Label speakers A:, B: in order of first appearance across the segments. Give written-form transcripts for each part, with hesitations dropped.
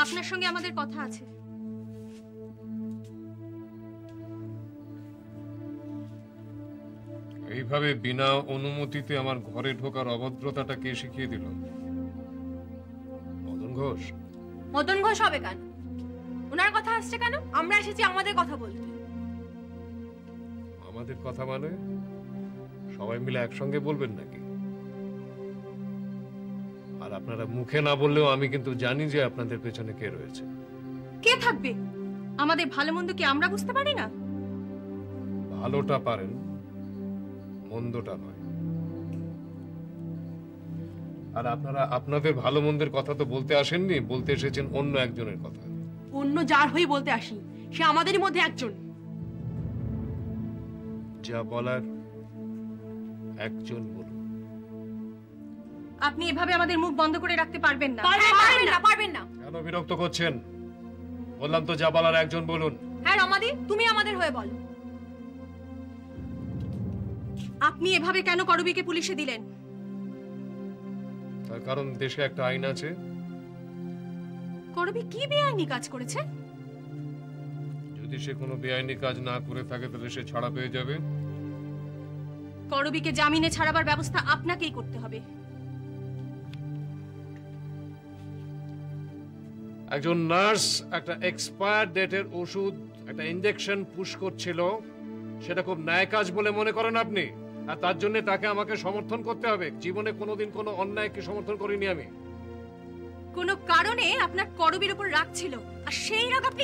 A: আপনার সঙ্গে আমাদের কথা আছে।
B: এইভাবে বিনা অনুমতিতে আমার ঘরে ঢোকার অভদ্রতাটা কে শিখিয়ে দিল? মদন ঘোষ।
A: মদন ঘোষ হবে কেন? ওনার কথা আসছে কেন? আমরা এসেছি আমাদের কথা বলতে।
B: আমাদের কথা মানে সবাই মিলে একসঙ্গে বলবেন নাকি? আর আপনারা মুখে না বললেও আমি কিন্তু জানি যে আপনাদের পেছনে কে রয়েছে।
A: কে থাকবে? আমাদের ভালো মন্দ কি আমরা বুঝতে পারি না?
B: ভালোটা পারেন, মন্দটা নয়। আর আপনারা আপনাদের ভালো মন্দের কথা তো বলতে আসেননি, বলতে এসেছেন অন্য একজনের কথা।
A: অন্য যার হয়ে বলতে আসি, সে আমাদেরই মধ্যে একজন।
B: যা বলার একজন বলুন।
A: আপনি এভাবে আমাদের মুখ বন্ধ করে রাখতে পারবেন না। পারবেন না।
B: কেন বিরক্ত করছেন? বললাম তো যা বলার একজন বলুন।
A: হ্যাঁ রমাদি, তুমি আমাদের হয়ে বলো। আপনি এভাবে কেন করবীকে পুলিশে দিলেন?
B: তার কারণ দেশে একটা আইন আছে।
A: করবী কি বেআইনি কাজ করেছে?
B: যদি সে কোনো বেআইনি কাজ না করে থাকে তাহলে সে ছাড়া পেয়ে যাবে।
A: করবীকে জামিনে ছাড়াবার ব্যবস্থা আপনাকেই করতে হবে।
B: একজন নার্স একটা এক্সপায়ার ডেটের ওষুধ, একটা ইনজেকশন পুশ করছিল, সেটা খুব ন্যায় কাজ বলে মনে করেন আপনি? আর তার জন্য তাকে আমাকে সমর্থন করতে হবে? জীবনে কোনোদিন কোনো অন্যায়কে সমর্থন করিনি আমি।
A: কোনো কারণে আপনার করবীর উপর রাগ ছিল, আর সেই রাগ আপনি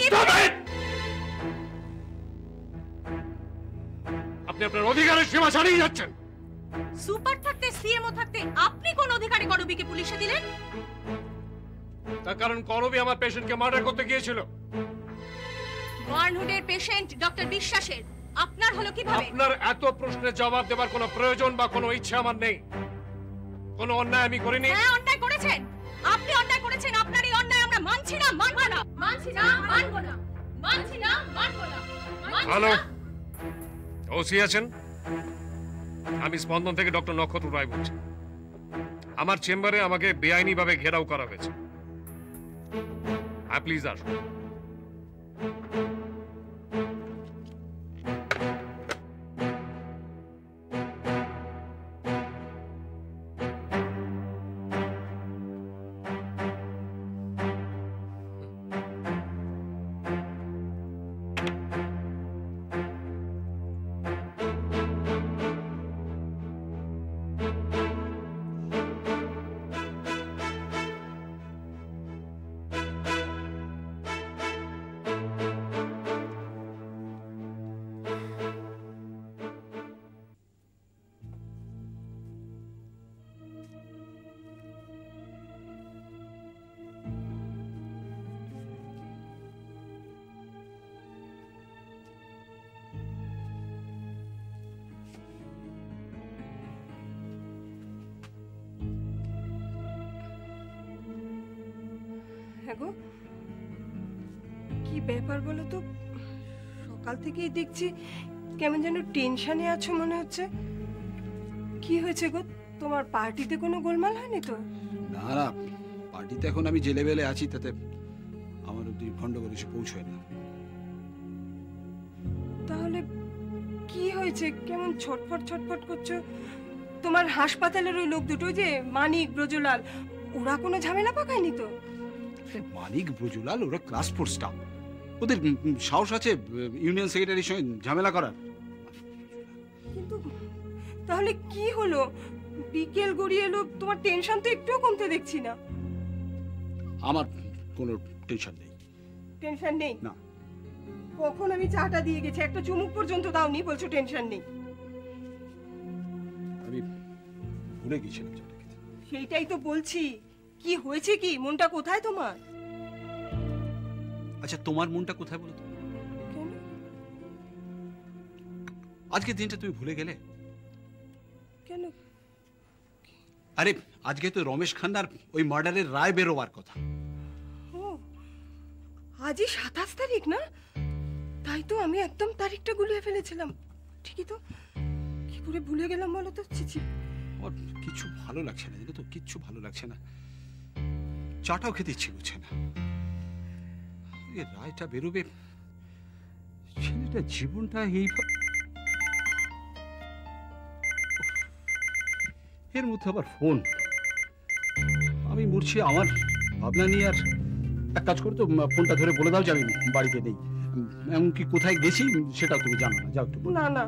B: আপনার অধিকারের সীমা ছাড়িয়ে যাচ্ছেন।
A: সুপার থাকতে সিএমও থাকতে আপনি কোন অধিকারে করবীকে পুলিশে দিলেন?
B: তার কারণ করবী আমার পেশেন্টকে মার্ডার করতে গিয়েছিল।
A: বার্নহুডের পেশেন্ট ডক্টর বিশ্বাসের আপনার হলো কিভাবে?
B: আপনার এত প্রশ্নের জবাব দেবার কোনো প্রয়োজন বা কোনো ইচ্ছা আমার নেই। কোনো অন্যায় আমি করিনি।
A: হ্যাঁ অন্যায় করেছেন, আপনি অন্যায় করেছেন। আপনার এই অন্যায় আমরা মানছি না, মানব না, মানছি না, মানব না, মানছি না, মানব না।
B: হ্যালো, ওসি আছেন? আমি স্পন্দন থেকে ডক্টর নক্ষত্র রায় বলছি। আমার চেম্বারে আমাকে বেআইনি ভাবে ঘেরাও করা হয়েছে। হ্যাঁ প্লিজ আসুন।
C: গো, কি ব্যাপার বলো তো? সকাল থেকেই দেখছি কেমন যেন টেনশনে আছো মনে হচ্ছে। কি হয়েছে গো? তোমার পার্টিতে কোনো গোলমাল হয়নি তো?
D: না না, পার্টিতে এখন আমি যে লেভেলে আছি তাতে আমার অব্দি গন্ডগোল এসে পৌঁছয় না।
C: তাহলে কি হয়েছে? কেমন ছটফট ছটফট করছো? তোমার হাসপাতালের ওই লোক দুটো যে মানিক, ব্রজলাল, ওরা কোনো ঝামেলা পাকায়নি তো?
D: মানিক, ব্রজলাল ওরা ক্লাস 4 স্টাফ। ওদের সাহস আছে ইউনিয়ন সেক্রেটারির সঙ্গে ঝামেলা করার?
C: কিন্তু তাহলে কি হলো? বিকেল গড়িয়ে এলো, তোমার টেনশন তো একটুও কমতে দেখছি না।
D: আমার কোনো টেনশন নেই।
C: টেনশন নেই?
D: না।
C: কখন আমি চাটা দিয়ে গেছি, একটা চুমুক পর্যন্ত দাওনি, বলছো টেনশন নেই।
D: আমি ভুলে গেছিলাম চাটা খেতে।
C: সেইটাই তো বলছি, কি হয়েছে কি? মনটা কোথায় তোমার?
D: আচ্ছা তোমার মনটা কোথায় বলো তো?
C: কেন?
D: আজকের দিনটা তুমি ভুলে গেলে
C: কেন?
D: আরে আজকে তো রমেশ খান্নার ওই মার্ডারের রায় বেরোবার কথা।
C: ও, আজই 27 তারিখ না? তাই তো আমি একদম তারিখটা গুলিয়ে ফেলেছিলাম। ঠিকই তো, কি করে ভুলে গেলাম বলো তো? ছিছি,
D: ওর কিছু ভালো লাগছে না, জানো তো, কিচ্ছু ভালো লাগছে না। চাটাও খেতে ইচ্ছে করছে না। থেকে রায়টা বেরোবে, ছেলেটা জীবনটা এই এর মধ্যে আবার ফোন। আমি মরছি আমার ভাবনা নিয়ে। আর এক কাজ করতো, ফোনটা ধরে বলে দাও যে আমি বাড়িতে নেই, এমনকি কোথায় গেছি সেটাও তুমি জানো না। যাও একটু বলো।
C: না না,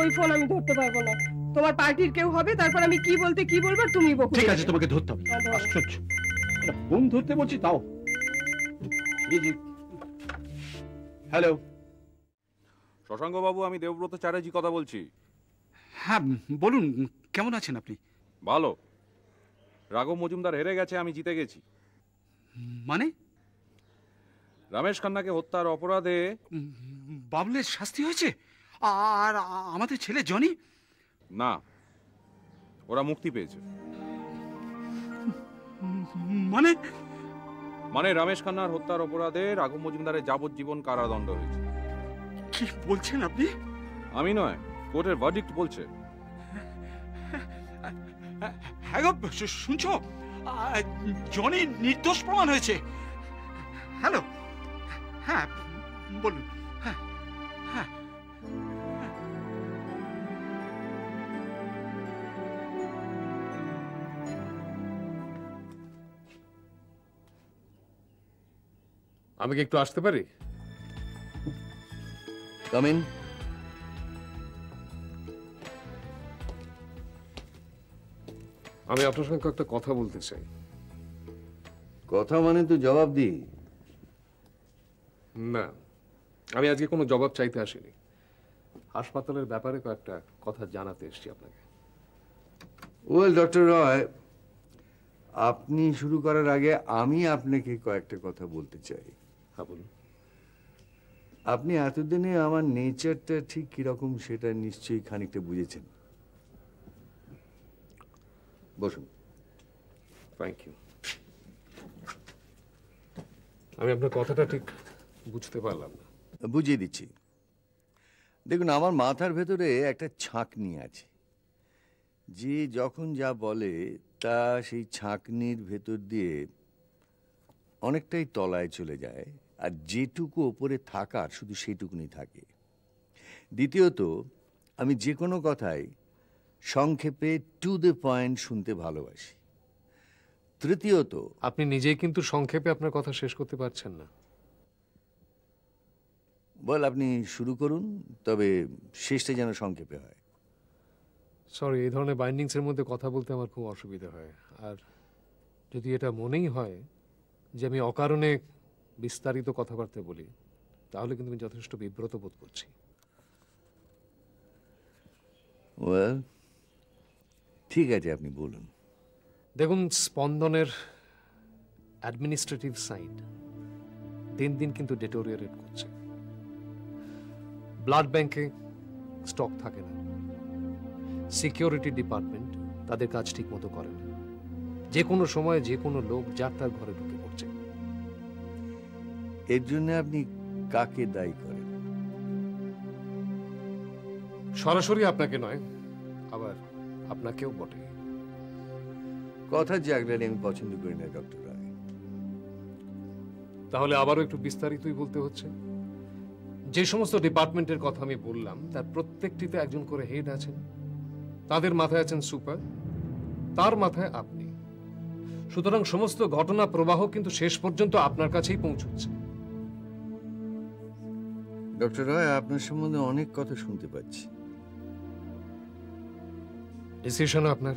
C: ওই ফোন আমি ধরতে পারবো না। তোমার পার্টির কেউ হবে, তারপর আমি কি বলতে কি বলবো তুমি বকো।
D: ঠিক আছে, তোমাকে ধরতে হবে।
C: হ্যাঁ, ধরো।
D: আশ্চর্য, একটা ফোন ধরতে বলছি তাও। হ্যালো।
E: শশাঙ্ক বাবু, আমি দেবব্রত চ্যাটার্জি কথা বলছি।
D: হ্যাঁ বলুন, কেমন আছেন আপনি?
E: ভালো। রাঘব মজুমদার হেরে গেছে, আমি জিতে গেছি।
D: মানে?
E: রমেশ খান্নাকে হত্যার অপরাধে
D: বাবলের শাস্তি হয়েছে? আর আমাদের ছেলে জনি?
E: না, ওরা মুক্তি পেয়েছে।
D: মানে?
E: মানে রমেশ খান্নার হত্যার অপরাধে রাঘব মজুমদারের যাবজ্জীবন কারাদণ্ড হয়েছে।
D: কি বলছেন আপনি?
E: আমি নয়, কোর্টের ভার্ডিক্ট বলছে।
D: হ্যাঁ গো, শুনছো? জনি নির্দোষ প্রমাণ হয়েছে। হ্যালো, হ্যাঁ বলুন। হ্যাঁ হ্যাঁ,
B: আমি কি একটু আসতে পারি?
F: Come in.
B: আমি আপনার সঙ্গে একটা কথা বলতে চাই।
F: কথা মানে তো জবাব দি।
B: না, আমি আজকে কোনো জবাব চাইতে আসিনি। হাসপাতালের ব্যাপারে কয়েকটা কথা জানাতে এসেছি আপনাকে।
F: ওয়েল ডক্টর রয়, আপনি শুরু করার আগে আমি আপনাকে কয়েকটা কথা বলতে চাই।
B: হ্যাঁ বলুন।
F: আপনি এতদিনে আমার নেচারটা ঠিক কিরকম সেটা নিশ্চয়ই খানিকটা বুঝেছেন। বসুন।
B: Thank you. আমি আপনার কথাটা ঠিক বুঝতে পারলাম না।
F: বুঝিয়ে দিচ্ছি। দেখুন, আমার মাথার ভেতরে একটা ছাঁকনি আছে, যে যখন যা বলে তা সেই ছাঁকনির ভেতর দিয়ে অনেকটাই তলায় চলে যায়, আর যেটুকু ওপরে থাকার শুধু সেটুকুনি থাকে। দ্বিতীয়ত, আমি যে কোনো কথাই সংক্ষেপে টু দ্য পয়েন্ট শুনতে ভালোবাসি। তৃতীয়ত,
B: আপনি নিজেই কিন্তু সংক্ষেপে আপনার কথা শেষ করতে পারছেন না।
F: বল, আপনি শুরু করুন, তবে শেষটা যেন সংক্ষেপে হয়।
B: সরি, এই ধরনের বাইন্ডিংসের মধ্যে কথা বলতে আমার খুব অসুবিধা হয়। আর যদি এটা মনেই হয় যে আমি অকারণে বিস্তারিত কথাবার্তা বলি, তাহলে কিন্তু আমি যথেষ্ট বিব্রত বোধ করছি।
F: ওয়েল, ঠিক আছে, আপনি বলুন।
B: দেখুন, স্পন্দনের অ্যাডমিনিস্ট্রেটিভ সাইড দিন দিন কিন্তু ডেটোরিয়েট করছে। ব্লাড ব্যাংকে স্টক থাকে না, সিকিউরিটি ডিপার্টমেন্ট তাদের কাজ ঠিক মতো করে না, যে কোনো সময়ে যে কোনো লোক যার তার ঘরে ঢুকে পড়ছে।
F: এর জন্য আপনি কাকে দায়ী করেন?
B: সরাসরি আপনাকে নয়, আবার আপনাকেও বটে।
F: কথা জাগলানি আমি পছন্দ করি না ডক্টর রায়।
B: তাহলে আবারও একটু বিস্তারিতই বলতে হচ্ছে। যে সমস্ত ডিপার্টমেন্টের কথা আমি বললাম তার প্রত্যেকটিতে একজন করে হেড আছেন। তাদের মাথায় আছেন সুপার, তার মাথায় আপনি। সুতরাং সমস্ত ঘটনা প্রবাহ কিন্তু শেষ পর্যন্ত আপনার কাছেই পৌঁছচ্ছে।
F: ডক্টর রায়, আপনার সম্বন্ধে অনেক কথা শুনতে পাচ্ছি।
B: ডিসিশন আপনার।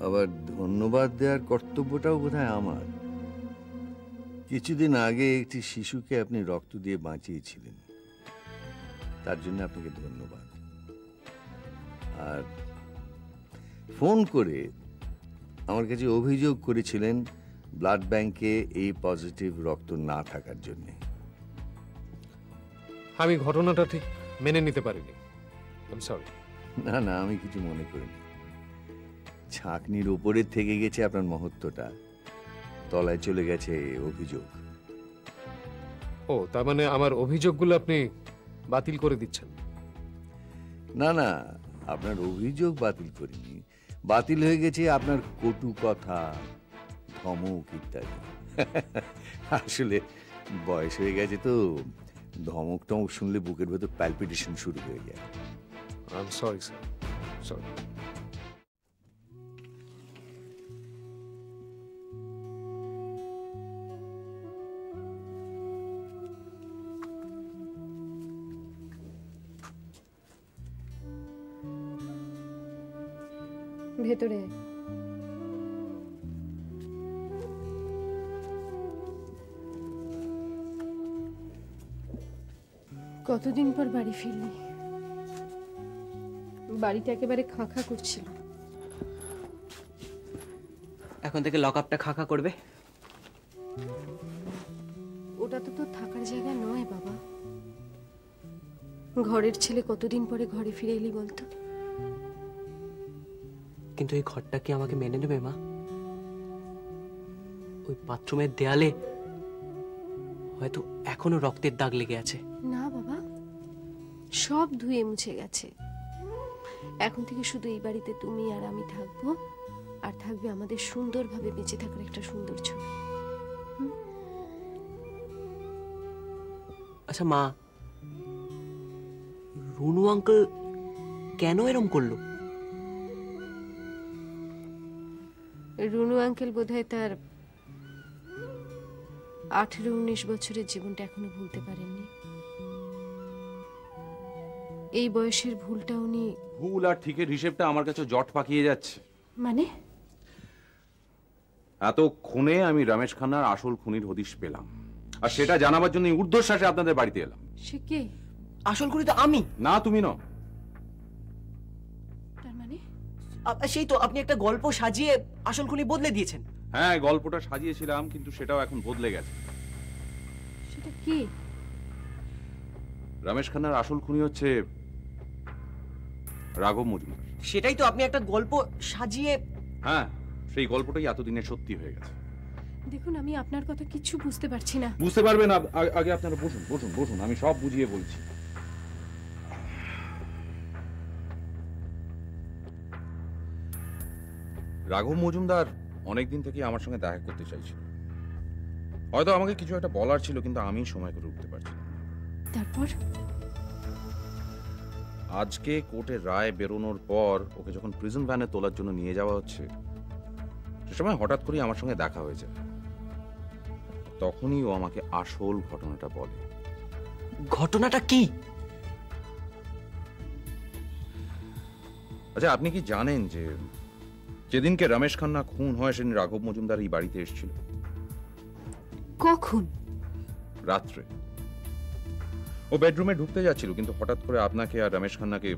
F: আবার ধন্যবাদ দেওয়ার কর্তব্যটাও বোধহয় আমার। কিছুদিন আগে একটি শিশুকে আপনি রক্ত দিয়ে বাঁচিয়েছিলেন, তার জন্য আপনাকে ধন্যবাদ। আর ফোন করে আমার কাছে অভিযোগ করেছিলেন ব্লাড ব্যাংকে এই পজিটিভ রক্ত না থাকার জন্যে।
B: আমি ঘটনাটা ঠিক মেনে নিতে পারিনি। I sorry.
F: না না, আমি কিছু মনে করিনি। ছাঁকনির ওপরে থেকে গেছে আপনার মহত্বটা, তলায় চলে গেছে অভিযোগ।
B: ও, তার মানে আমার অভিযোগগুলো আপনি বাতিল করে দিচ্ছেন?
F: না না, আপনার অভিযোগ বাতিল করিনি। বাতিল হয়ে গেছে আপনার কটু কথা, ধমক ইত্যাদি। আসলে বয়স হয়ে গেছে তো, ধমক টমক শুনলে বুকের ভেতর প্যালপিটেশন শুরু হয়ে যায়।
B: I am sorry sir, sorry.
G: ভেতরে কতদিন পর বাড়ি ফিরলি? বাড়িটা একেবারে খাঁ করছিল।
H: এখন থেকে লক আপটা খাঁখা করবে।
G: ওটা তো তোর থাকার জায়গা নয় বাবা। ঘরের ছেলে কতদিন পরে ঘরে ফিরে এলি বলতো?
H: কিন্তু এই ঘরটা কি আমাকে মেনে নেবে মা? ওই বাথরুমের দেয়ালে হয়তো এখনো রক্তের দাগ লেগে আছে।
G: না বাবা, সব ধুয়ে মুছে গেছে। এখন থেকে শুধু এই বাড়িতে তুমি আর আমি থাকবো, আর থাকবে আমাদের সুন্দরভাবে বেঁচে থাকার একটা সুন্দর ছবি।
H: আচ্ছা মা, রুনু আঙ্কেল কেন এরম করলো?
G: রুনু আঙ্কেল বোধহয় তার 18-19 বছরের জীবনটা এখনো ভুলতে পারেননি। এই বয়সের ভুলটা উনি...
E: ভুল আর ঠিকের হিসেবটা আমার কাছে জট পাকিয়ে যাচ্ছে।
G: মানে?
E: এতক্ষণে আমি রমেশ খান্নার আসল খুনির হদিশ পেলাম, আর সেটা জানাবার জন্য ঊর্ধ্বশ্বাসে আপনাদের বাড়িতে এলাম।
G: সে কে?
H: আসল খুনি তো আমি।
E: না, তুমি নও।
G: তার মানে?
H: সেই তো আপনি একটা গল্প সাজিয়ে আসল খুনি বদলে দিয়েছেন।
E: হ্যাঁ, গল্পটা সাজিয়েছিলাম, কিন্তু সেটাও এখন বদলে গেছে।
G: সেটা কে?
E: রমেশ খান্নার আসল খুনি হচ্ছে রাঘব মজুমদার।
H: সেটাই তো, আপনি একটা গল্প সাজিয়ে...
E: হ্যাঁ, সেই গল্পটাই এতদিনে সত্যি হয়ে গেছে।
G: দেখুন, আমি আপনার কথা কিছু বুঝতে পারছি না।
E: বুঝতে পারবেন? আগে আপনারা বসুন বসুন বসুন, আমি সব বুঝিয়ে বলছি। রাঘব মজুমদার অনেকদিন থেকে আমার সঙ্গে দেখা করতে চাইছিল। হয়তো আমাকে কিছু একটা বলার ছিল, কিন্তু আমি সময় করে উঠতে পারছি না।
G: তারপর?
E: আজকে কোর্টের রায় বেরোনোর পর ওকে যখন প্রিজন ভ্যানে তোলার জন্য নিয়ে যাওয়া হচ্ছে, সে সময় হঠাৎ করেই আমার সঙ্গে দেখা হয়েছে। তখনই ও আমাকে আসল ঘটনাটা বলে।
H: ঘটনাটা কি?
E: আচ্ছা, আপনি কি জানেন যে যেদিনকে রমেশ খান্না খুন হয় সেদিন রাঘব মজুমদার এই বাড়িতে এসেছিল?
G: কখন?
E: রাত্রে। ও বেডরুমে ঢুকতে যাচ্ছিল, কিন্তু হঠাৎ করে আপনাকে আর রমেশ খান্নাকে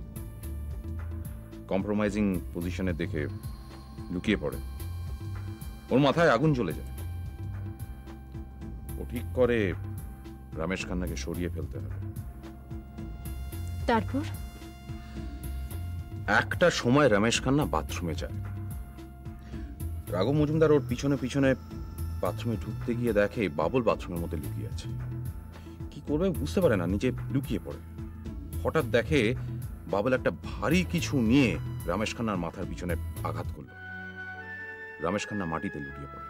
E: কম্প্রোমাইজিং পজিশনে দেখে লুকিয়ে পড়ে। ওর মাথায় আগুন জ্বলে যায়। ও ঠিক করে রমেশ খান্নাকে সরিয়ে ফেলতে হবে।
G: তারপর?
E: একটা সময় রমেশ খান্না বাথরুমে যায়। রাঘব মজুমদার ওর পিছনে পিছনে বাথরুমে ঢুকতে গিয়ে দেখে বাবুল বাথরুমের মধ্যে লুকিয়ে আছে। কি করবে বুঝতে পারে না, নিচে লুকিয়ে পড়ে। হঠাৎ দেখে বাবুল একটা ভারী কিছু নিয়ে রমেশ খান্নার মাথার পিছনে আঘাত করলো। রমেশ খান্না মাটিতে লুটিয়ে পড়ে।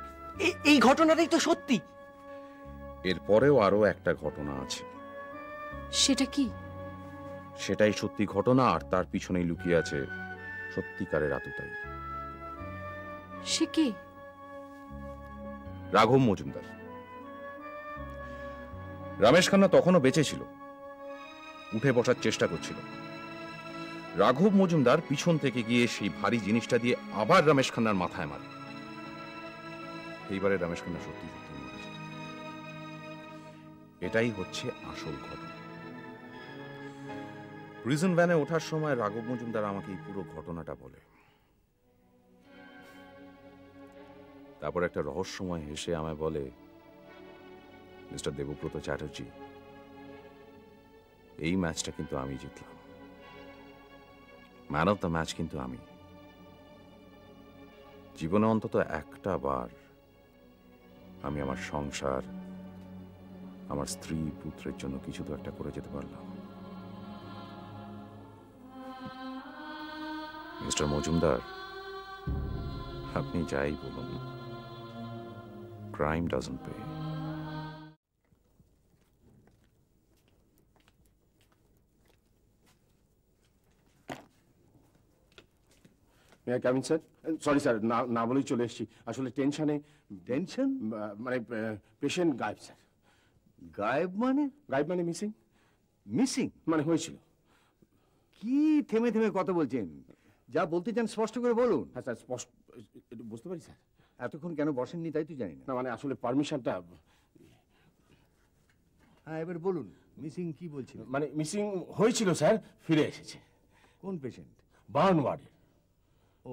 H: এই ঘটনাটাই তো সত্যি।
E: এরপরেও আরো একটা ঘটনা আছে।
G: সেটা কি?
E: সেটাই সত্যি ঘটনা, আর তার পিছনেই লুকিয়ে আছে সত্যিকারের আততায়ী।
G: সে কে?
E: রাঘব মজুমদার। রমেশ খান্না তখনও বেঁচে ছিল, উঠে বসার চেষ্টা করছিল। রাঘব মজুমদার পিছন থেকে গিয়ে সেই ভারী জিনিসটা দিয়ে আবার রমেশ খান্নার মাথায় মারে। এইবারে রমেশ খান্না সত্যি সত্যি মরেছে। এটাই হচ্ছে আসল ঘটনা। প্রিজন ভ্যানে ওঠার সময় রাঘব মজুমদার আমাকে এই পুরো ঘটনাটা বলে। তারপর একটা রহস্যময় হেসে আমায় বলে, মিস্টার দেবব্রত চ্যাটার্জি, এই ম্যাচটা কিন্তু আমি জিতলাম। ম্যান অফ দ্য ম্যাচ কিন্তু আমি। জীবনে অন্তত একটা বার আমি আমার সংসার, আমার স্ত্রী পুত্রের জন্য কিছু তো একটা করে যেতে পারলাম। মিস্টার মজুমদার, আপনি যাই বলুন, crime doesn't pay.
I: কেমন স্যার? সরি স্যার, না না বলেই চলে এসেছি। আসলে টেনশনে।
F: টেনশন?
I: মানে পেশেন্ট গায়েব স্যার।
F: গায়েব মানে?
I: গায়েব মানে মিসিং।
F: মিসিং
I: মানে হয়েছিল।
F: কি থেমে থেমে কথা বলছেন? যা বলতে চান স্পষ্ট করে বলুন।
I: হ্যাঁ স্যার, স্পষ্ট একটু বুঝতে পারি স্যার।
F: এতক্ষণ কেন বসেননি তাই তো জানি না।
I: না মানে আসলে পারমিশনটা।
F: হ্যাঁ এবার বলুন, মিসিং কি বলছিল?
I: মানে মিসিং হয়েছিল স্যার, ফিরে এসেছে।
F: কোন পেশেন্ট?
I: বার্ন ওয়ার্ডে।
F: ও,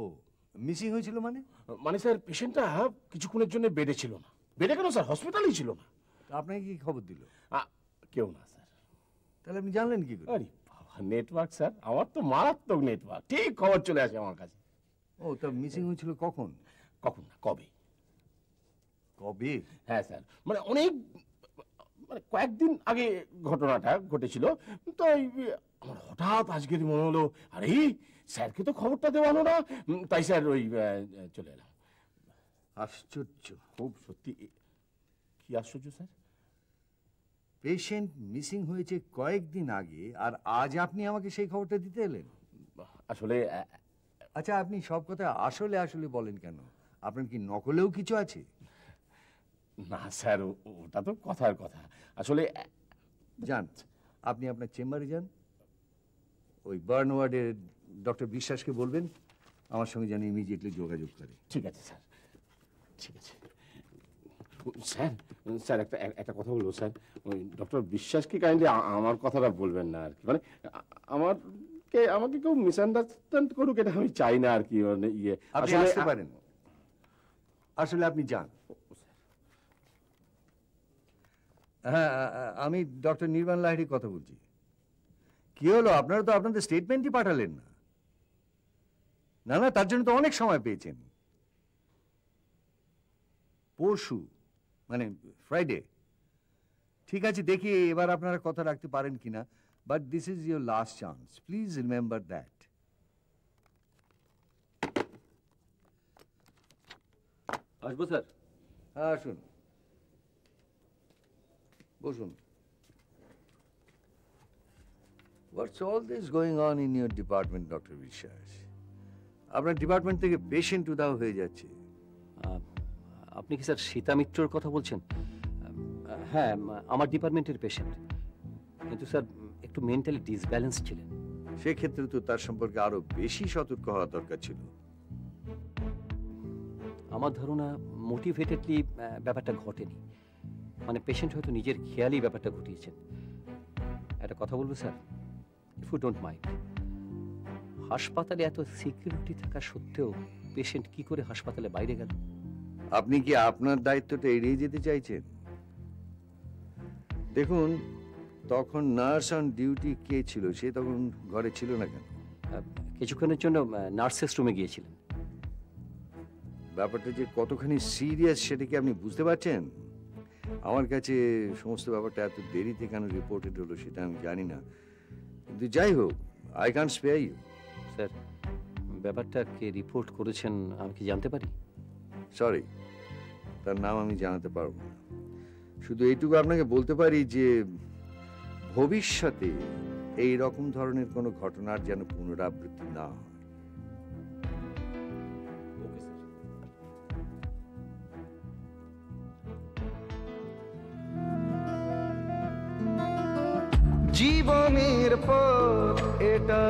F: মিসিং হয়েছিল মানে?
I: মানে স্যার পেশেন্টটা কিছুক্ষণের জন্য বেডে ছিল না। বেডে কেন স্যার, হসপিটালেই ছিল না।
F: আপনাকে কি খবর দিল?
I: কেউ না স্যার।
F: তাহলে আপনি জানলেন কি করে?
I: আরে বাবা, নেটওয়ার্ক স্যার, আমার তো মারাত্মক নেটওয়ার্ক, ঠিক খবর চলে আসে আমার কাছে।
F: ও, তা মিসিং হয়েছিল কখন?
I: কখন না, কবে।
F: কবে?
I: হ্যাঁ স্যার, মানে অনেক, মানে কয়েকদিন আগে ঘটনাটা ঘটেছিল। তো আমার হঠাৎ আজকের মনে হলো, আরে স্যারকে তো খবরটা দেওয়া হলো না। তাই স্যার ওই চলে এলাম।
F: আশ্চর্য,
I: খুব সত্যি। কি আশ্চর্য স্যার?
F: পেশেন্ট মিসিং হয়েছে কয়েকদিন আগে, আর আজ আপনি আমাকে সেই খবরটা দিতে এলেন?
I: আসলে
F: আচ্ছা, আপনি সব কথা আসলে আসলে বলেন কেন? আপনার কি নকলেও কিছু আছে?
I: না স্যার, ওটা তো কথার কথা। আসলে
F: যান, আপনি আপনার চেম্বারে যান। ওই বার্ন ওয়ার্ডের ডক্টর বিশ্বাসকে বলবেন আমার সঙ্গে যেন ইমিডিয়েটলি যোগাযোগ করে।
I: ঠিক আছে স্যার, ঠিক আছে স্যার। স্যার একটা কথা বলবো স্যার, ওই ডক্টর বিশ্বাসকে কাইন্ডলি আমার কথাটা বলবেন না আর কি। মানে আমাকে কেউ মিসআন্ডারস্ট্যান্ড করুক, এটা আমি চাই না আর কি। মানে
F: আপনি আসতে পারেন, আসলে আপনি যান। হ্যাঁ, আমি ডক্টর নির্বাণ লাহিড়ির কথা বলছি। কি হলো, আপনারা তো আপনাদের স্টেটমেন্টই পাঠালেন না। না না, তার জন্য তো অনেক সময় পেয়েছেন। পরশু মানে ফ্রাইডে। ঠিক আছে, দেখি এবার আপনারা কথা রাখতে পারেন কিনা। But this is your last chance, please remember that.
D: আসবো স্যার?
F: হ্যাঁ আসুন, বসুন। What's all this going on in your department, Dr. বিশ্বাস? আপনার ডিপার্টমেন্ট থেকে পেশেন্ট উধাও হয়ে যাচ্ছে।
H: আপনি কি স্যার সীতা মিত্রর কথা বলছেন? হ্যাঁ, আমার ডিপার্টমেন্টের পেশেন্ট, কিন্তু স্যার একটু মেন্টালি ডিসব্যালেন্স ছিলেন।
F: সেক্ষেত্রে তো তার সম্পর্কে আরো বেশি সতর্ক হওয়া দরকার ছিল।
H: আমার ধারণা মোটিভেটেডলি ব্যাপারটা ঘটেনি। মানে পেশেন্ট হয়তো নিজের খেয়ালই ব্যাপারটা ঘটিয়েছেন। একটা কথা বলবো sir, if you don't mind, হাসপাতালে এত সিকিউরিটি থাকা সত্ত্বেও পেশেন্ট কি করে হাসপাতালে বাইরে গেল?
F: আপনি কি আপনার দায়িত্বটা এড়িয়ে যেতে চাইছেন? দেখুন, তখন নার্স অন ডিউটি কে ছিল? সে তখন ঘরে ছিল না কেন?
H: কিছুক্ষণের জন্য নার্সেস রুমে গিয়েছিলেন।
F: ব্যাপারটা যে কতখানি সিরিয়াস সেটা কি আপনি বুঝতে পারছেন? আমার কাছে সমস্ত ব্যাপারটা এত দেরিতে কেন রিপোর্টেড হলো সেটা আমি জানি না, কিন্তু যাই হোক, I can't spare you.
H: Sir, ব্যাপারটা কে রিপোর্ট করেছেন আমি কি জানতে পারি?
F: সরি, তার নাম আমি জানাতে পারবো না। শুধু এইটুকু আপনাকে বলতে পারি যে ভবিষ্যতে এই রকম ধরনের কোনো ঘটনার যেন পুনরাবৃত্তি না হয়।
H: Okay sir.
J: জীবনের পথ এটা